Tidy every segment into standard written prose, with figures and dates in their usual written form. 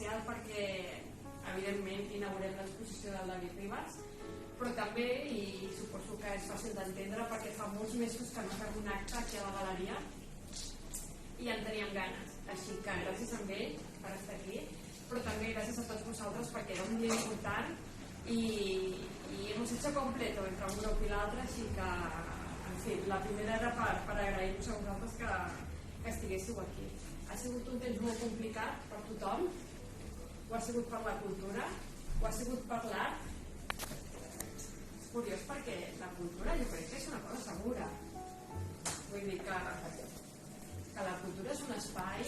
especial perquè evidentment inaugurem l'exposició del David Ribas, però també, i suposo que és fàcil d'entendre, perquè fa molts mesos que no fem un acte aquí a la galeria i en teníem ganes, així que gràcies a ell per estar aquí, però també gràcies a tots vosaltres perquè era un dia important i hemos hecho completo entre un grup i l'altre, així que en fi, la primera era per agrair-vos a vosaltres que estiguéssiu aquí. Ha sigut un temps molt complicat per tothom, ho ha sigut per la cultura, ho ha sigut per l'art. És curiós perquè la cultura jo crec que és una cosa segura, vull dir que la cultura és un espai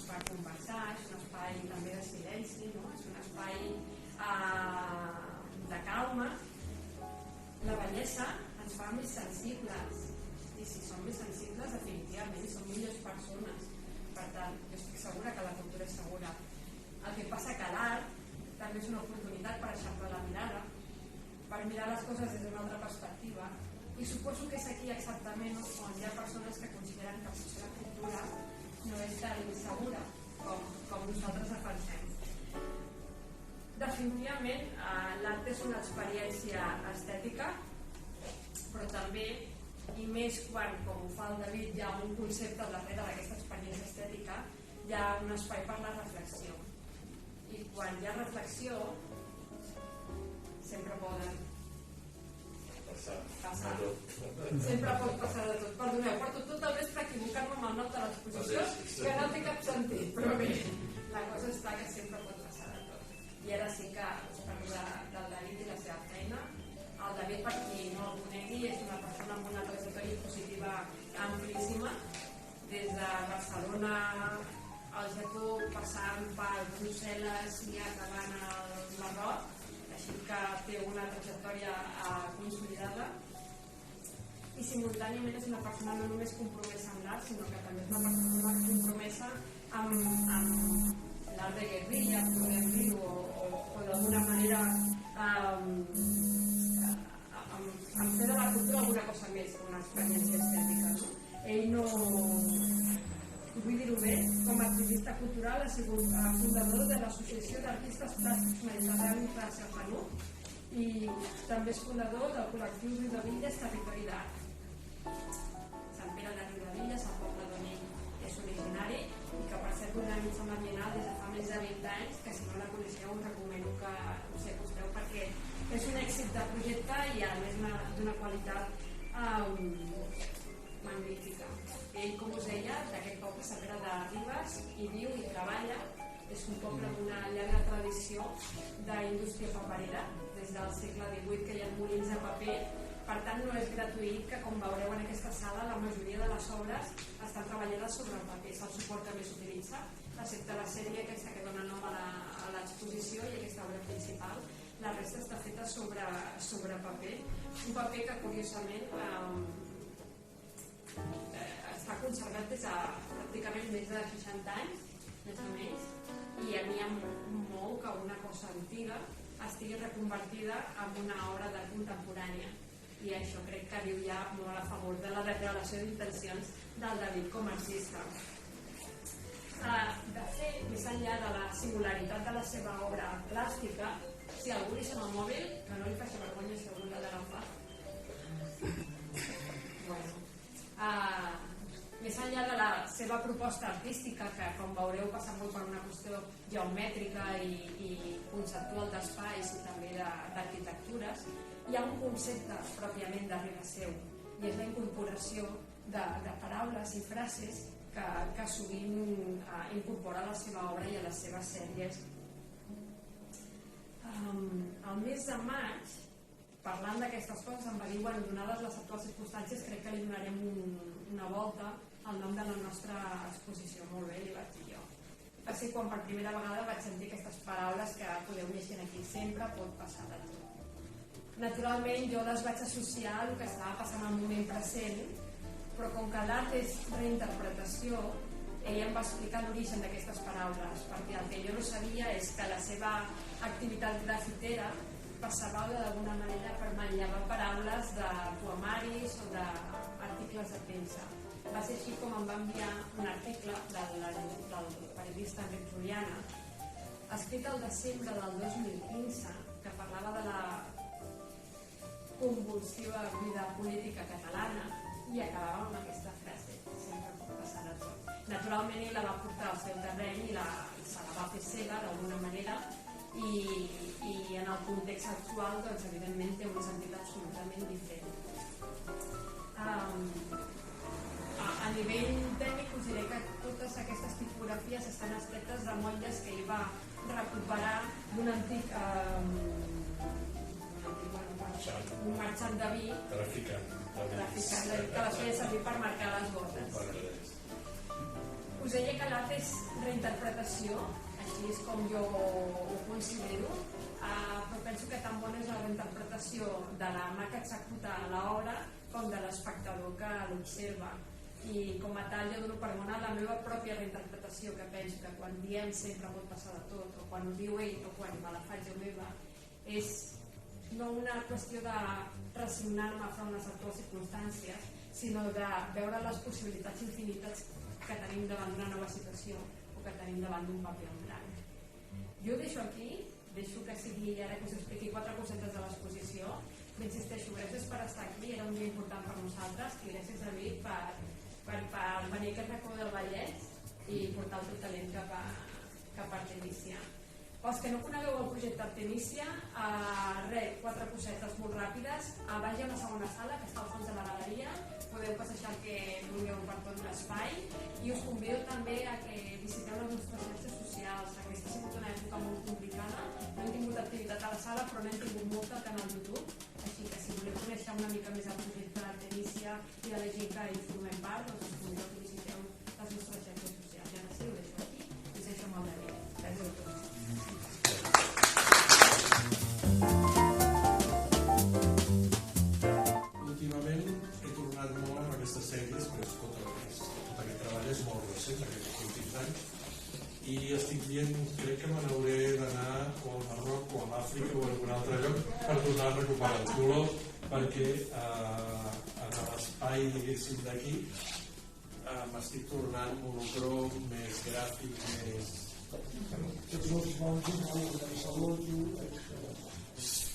per conversar, és un espai també de silenci, no? És un espai de calma. La bellesa ens fa més sensibles i si som més sensibles definitivament som millors persones. Per tant, jo estic segura que la cultura és segura. El que passa que l'art també és una oportunitat per eixamplar la mirada, per mirar les coses des d'una altra perspectiva, i suposo que és aquí exactament on hi ha persones que consideren que potser la cultura no és tan segura com nosaltres defensem. Definitivament l'art és una experiència estètica, però també, i més quan, com ho fa el David, hi ha un concepte darrere d'aquesta experiència estètica, hi ha un espai per la reflexió. I quan hi ha reflexió sempre poden passar. Sempre pot passar de tot. Perdoneu, porto tot el vespre equivocar-me amb el nom de l'exposició, que no té cap sentit, però bé, la cosa està que sempre pot passar de tot. I ara sí que us parlo del David i la seva feina. El David, per qui no el conegui, és una persona amb una trajectòria positiva amplíssima, des de Barcelona al Japó, passant per Brussel·les i acabant al Marroc, així que té una trajectòria consolidada i simultàniament és una persona no només compromesa amb l'art, sinó que també és una persona compromesa amb l'art de guerrilla, podem dir-ho, o d'alguna manera amb fer de la cultura alguna cosa més que una experiència estètica. Ell no... vull dir-ho bé, com a activista cultural ha sigut fundador de l'Associació d'Artistes Plàstics Mediterranis de Safanut i també és fundador del col·lectiu Riudevilles Territori d'Art. Sant Pere de Riudevilles, el poble d'on ell és originari i que per cert organitza una bienal des de fa més de 20 anys, que si no la coneixeu us recomano que us acosteu perquè és un èxit de projecte i a més d'una qualitat magnífica. Ell, com us deia, d'aquest poble Sant Pere de Ribes hi viu i treballa. És un poble amb una llarga tradició d'indústria paperera, des del segle XVIII que hi ha molins de paper. Per tant, no és gratuït que, com veureu en aquesta sala, la majoria de les obres estan treballades sobre el paper. És el suport que més s'utilitza, excepte la sèrie aquesta que dona nom a l'exposició i aquesta obra principal. La resta està feta sobre paper. Un paper que, curiosament, està conservat des de pràcticament més de 60 anys, més o menys, i a mi em mou que una cosa antiga estigui reconvertida en una obra d'art contemporània. I això crec que diu ja molt a favor de la declaració d'intencions del David com a artista. De fet, més enllà de la singularitat de la seva obra plàstica, si algú li sona el mòbil, que no li faci vergonya si algú l'ha d'agafar. Més enllà de la seva proposta artística, que com veureu passa molt per una qüestió geomètrica i conceptual d'espais i també d'arquitectures, hi ha un concepte pròpiament darrere seu, i és la incorporació de paraules i frases que sovint incorpora a la seva obra i a les seves sèries. El mes de maig, parlant d'aquestes coses, em va dir, donades les actuals circumstàncies, crec que li donarem una volta al nom de la nostra exposició. Molt bé, li vaig dir jo. Va ser quan per primera vegada vaig sentir aquestes paraules que podeu llegir aquí. Sempre pot passar de tot. Naturalment, jo les vaig associar al que estava passant al moment present, però com que l'art és reinterpretació, ell em va explicar l'origen d'aquestes paraules, perquè el que jo no sabia és que la seva activitat grafitera passava d'alguna manera per manllevar paraules de poemaris o d'articles de premsa. Va ser així com em va enviar un article del periodista Enric Juliana escrit al desembre del 2015, que parlava de la convulsiva vida política catalana i acabava amb aquesta frase: sempre pot passar de tot. Naturalment ell la va portar al seu terreny i se la va fer seva d'alguna manera, i en el context actual doncs, evidentment té un sentit absolutament diferent. A nivell tècnic us diré que totes aquestes tipografies estan extretes de motlles que ell va recuperar d'un antic un marxant de vi, traficant de vi, que les feia servir per marcar les botes. Us deia que l'art és reinterpretació, així és com jo ho considero, però penso que tan bona és la reinterpretació de la mà que executa l'obra com de l'espectador que l'observa. I com a tal jo dono per bona la meva pròpia reinterpretació, que penso que quan diem sempre pot passar de tot, o quan ho diu ell o quan me la faig jo meva, és no una qüestió de resignar-me a fer unes actuals circumstàncies, sinó de veure les possibilitats infinites que tenim davant d'una nova situació o que tenim davant d'un paper en blanc. Jo deixo aquí, deixo que sigui ara que us expliqui 4 cosetes de l'exposició. Insisteixo, gràcies per estar aquí, era un dia important per nosaltres, i gràcies a mi per venir a aquest racó del Vallès i portar el teu talent cap a Artemisia. Els que no conegueu el projecte Artemisia, 4 cosetes molt ràpides. A baix hi ha una segona sala que està al fons de la galeria, podeu passejar el que vulgueu per tot l'espai, i us convido també a que visiteu les nostres xarxes socials. Aquesta ha sigut una època molt complicada, no hem tingut activitat a la sala però n'hem tingut molta al canal YouTube, així que si voleu conèixer una mica més el projecte d'Artemisia i de la gent que hi formem part, doncs us convido a que visiteu les nostres xarxes socials. I ara sí, ho deixo aquí, us deixo amb el David. Gràcies a tots. Últimament he tornat molt amb aquestes sèries, però tot aquest treball és molt recent, aquests últims anys, i estic dient, crec que me n'hauré d'anar o al Marroc o a l'Àfrica o a algun altre lloc per tornar a recuperar el color, perquè en l'espai, diguéssim, d'aquí m'estic tornant monocrom, més gràfic, més...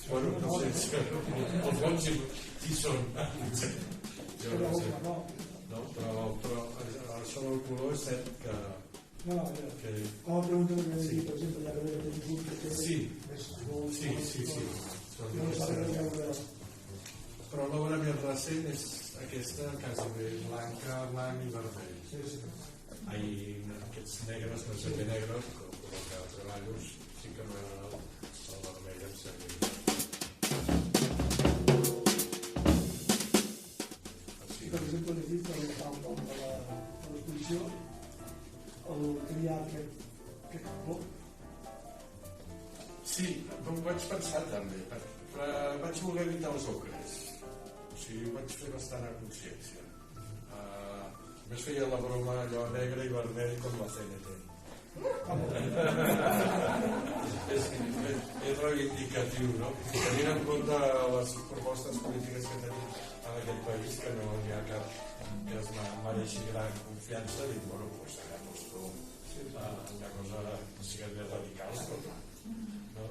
Bueno, no sé, els bons qui són? Jo no sé. No, però això del color és cert que... Com a pregunta que m'he dit, per exemple, ja que veure que tinc que Sí. Però l'obra més recent és aquesta, quasi bé blanca, blanc i vermell. Aquests negres, no sé què negres, com el que treballos, sí que no era el vermell en servir. Per exemple, he dit que el nom de l'exposició, el triar aquest color. Sí, ho vaig pensar també, però vaig voler evitar els ocres. O sigui, ho vaig fer bastant a consciència. Més feia la broma allò negre i vermell com la CNT. És reivindicatiu, no? Tenint en compte les propostes polítiques que tenim en aquest país, que no hi ha cap que es mereixi gran confiança, dic, bueno, doncs hagamos una cosa que sigui més radical, no?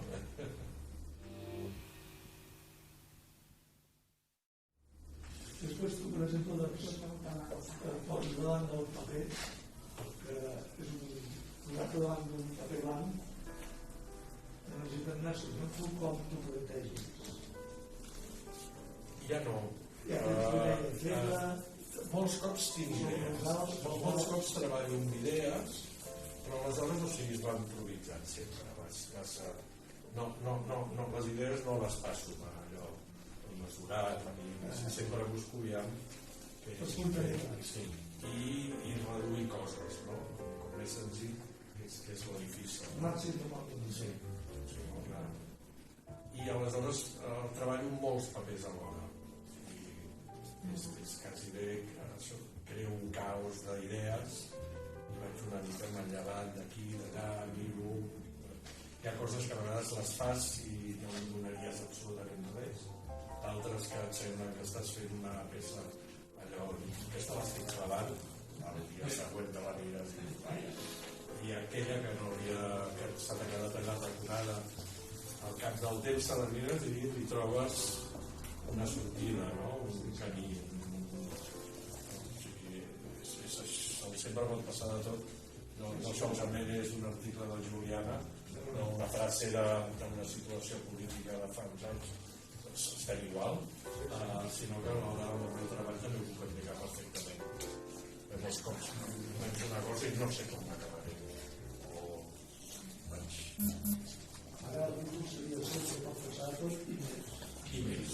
Després tu, per exemple, poses davant del paper, que és un acte davant d'un paper blanc, necessiten nassos, no tu com tu plantegis. Ja no. Molts cops tinc idees, molts cops treballo amb idees, però aleshores es va improvisant sempre. No, les idees no les passo allò mesurat, sempre busco ja i reduir coses, no? Com més senzill, que és lo difícil. Sí, molt clar. I aleshores treballo molts papers alhora. És quasi bé que això creo un caos d'idees i vaig una mica manllevant d'aquí, d'allà, miro. Hi ha coses que a vegades les fas i no em donaries absolutament res, d'altres que et semblen que estàs fent una peça allò, aquesta l'estic clavant, el dia següent de la mires i aquella que no havia, que s'ha quedat allà decorada. Al cap del temps te la mires i hi trobes una sortida, no? Un camí. Sempre pot passar de tot. No solament és un article de Juliana, no una frase d'una situació política de fa uns anys, doncs estem igual, sinó que a l'hora del meu treball també ho puc explicar perfectament. Llavors, com començo una cosa i no sé com acabaré. Ara el títol seria el que pot passar tot i més. I més.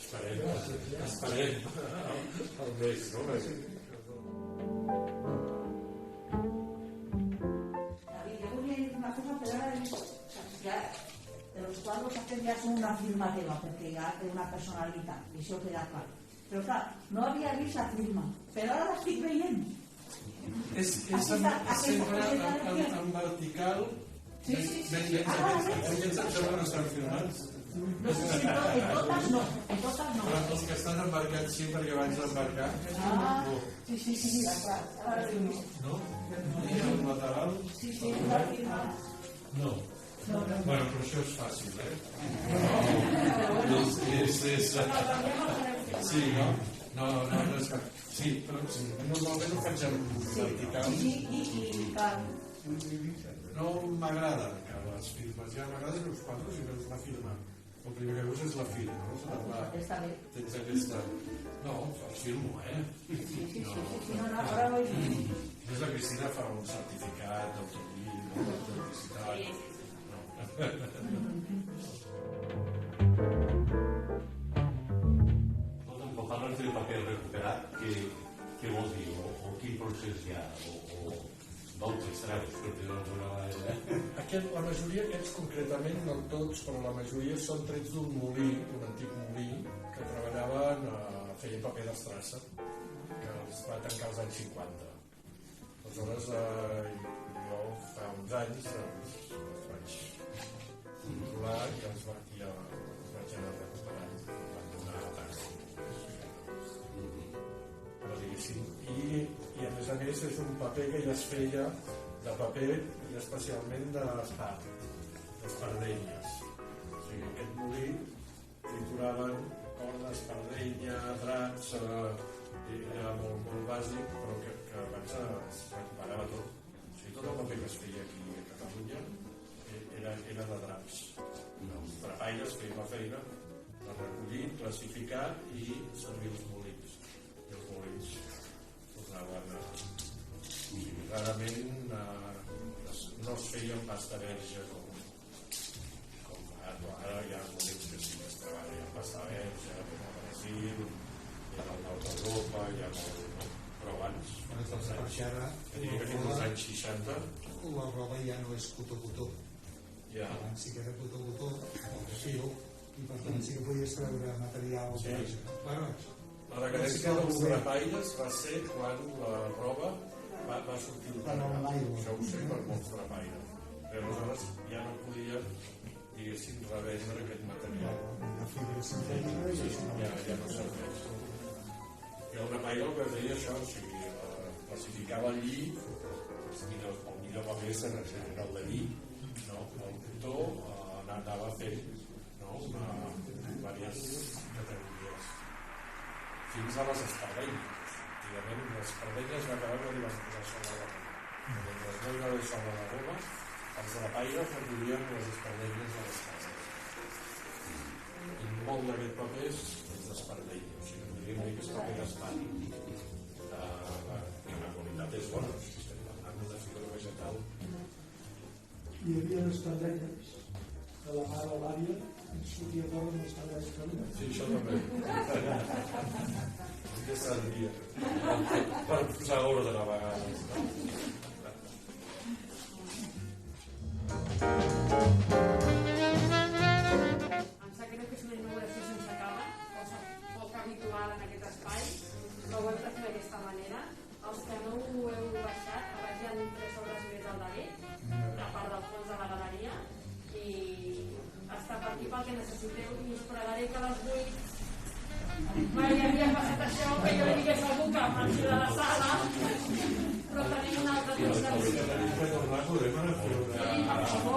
Esperem el més, no? David, yo voy a decir una cosa, pero ahora ya de los cuadros hacen ya son una firma teva, porque ya té una personalitat, i això queda clar. Però clar, no havia vist la firma, però ara l'estic veient. És sempre en vertical. Sí. Aquests em sembla que estan firmats. No sé si en totes no. Però els que estan embarcats sí, perquè abans d'embarcar. Sí, clar. No? I el lateral? Sí, està firmat. No. Bueno, però això és fàcil, Sí, no? No és que... Sí, però normalment ho faig en vertical. Sí, clar. No m'agrada que les firmes, ja m'agrada que els quadres i veus la firma. El primer que veus és la firma, no? Està bé. Tens aquesta... No, els firmo, Sí, no, ara ho he vist. És la Cristina fa un certificat d'autoria, d'autenticitat. Quan parles del paper recuperat, què vol dir? O quin procés hi ha? O d'on t'extreus, per dir-ho d'alguna manera? La majoria, aquests concretament, no tots, però la majoria són trets d'un molí, un antic molí, que treballaven feien paper d'estrassa, que els va tancar als anys 50. Aleshores, jo fa uns anys els vaig controlar i els vaig anar recuperant, em van donar a taxi. Però diguéssim, i a més és un paper que ja es feia de paper i especialment d'espardenyes. O sigui, aquest molí trituraven cordes, espardenya, draps, era molt bàsic, però que abans es recuperava tot. O sigui, tot el paper que es feia aquí a Catalunya era de draps. Els trapaires feien la feina de recollir, classificar i servir els molins. I els molins tornaven a... Rarament no es feia amb pasta verge com ara hi ha molins que sí que es treballa amb pasta verge, com a Brasil, i al nord d'Europa, hi ha molt... Però abans, als anys 60... La roba ja no és cotó-cotó. Abans sí que era cotó-cotó, o fil, i per tant sí que podies treure material. La decadència dels drapaires va ser quan la roba va sortir del mercat. Això ho sé per molts drapaires. Però aleshores ja no podia, diguéssim, revendre aquest material. Ja no serveix. I el drapaire el que deia això, o sigui, classificava el lli, el millor paper era el de lli, el cotó anava fent diverses categories fins a les espardenyes. Antigament les espardenyes va acabar quan hi van posar sobre la goma. Mentre no hi va haver sobre la goma, els drapaires recollien les espardenyes de les cases. I molt d'aquest paper és d'espardenya, o sigui, podríem dir que és paper d'espant. La qualitat és bona, si estem parlant d'una figura vegetal. Hi havia espardenyes que la mare o l'àvia ens fotia fora amb les espardenyes que havia. Sí, això també. Que servia per posar ordre a vegades. Em sap greu que és una inauguració sense cava, cosa poc habitual en aquest espai, però ho hem de fer d'aquesta manera. Els que no ho heu baixat, a baix hi ha 3 obres més al darrere, a part del fons de la galeria, i està per aquí pel que necessiteu, i us pregaré que les 8 mai havia passat això, que jo li digués a algú que marxi de la sala, però tenim un altre fins la Si tenim que tornar, podem anar a fer una...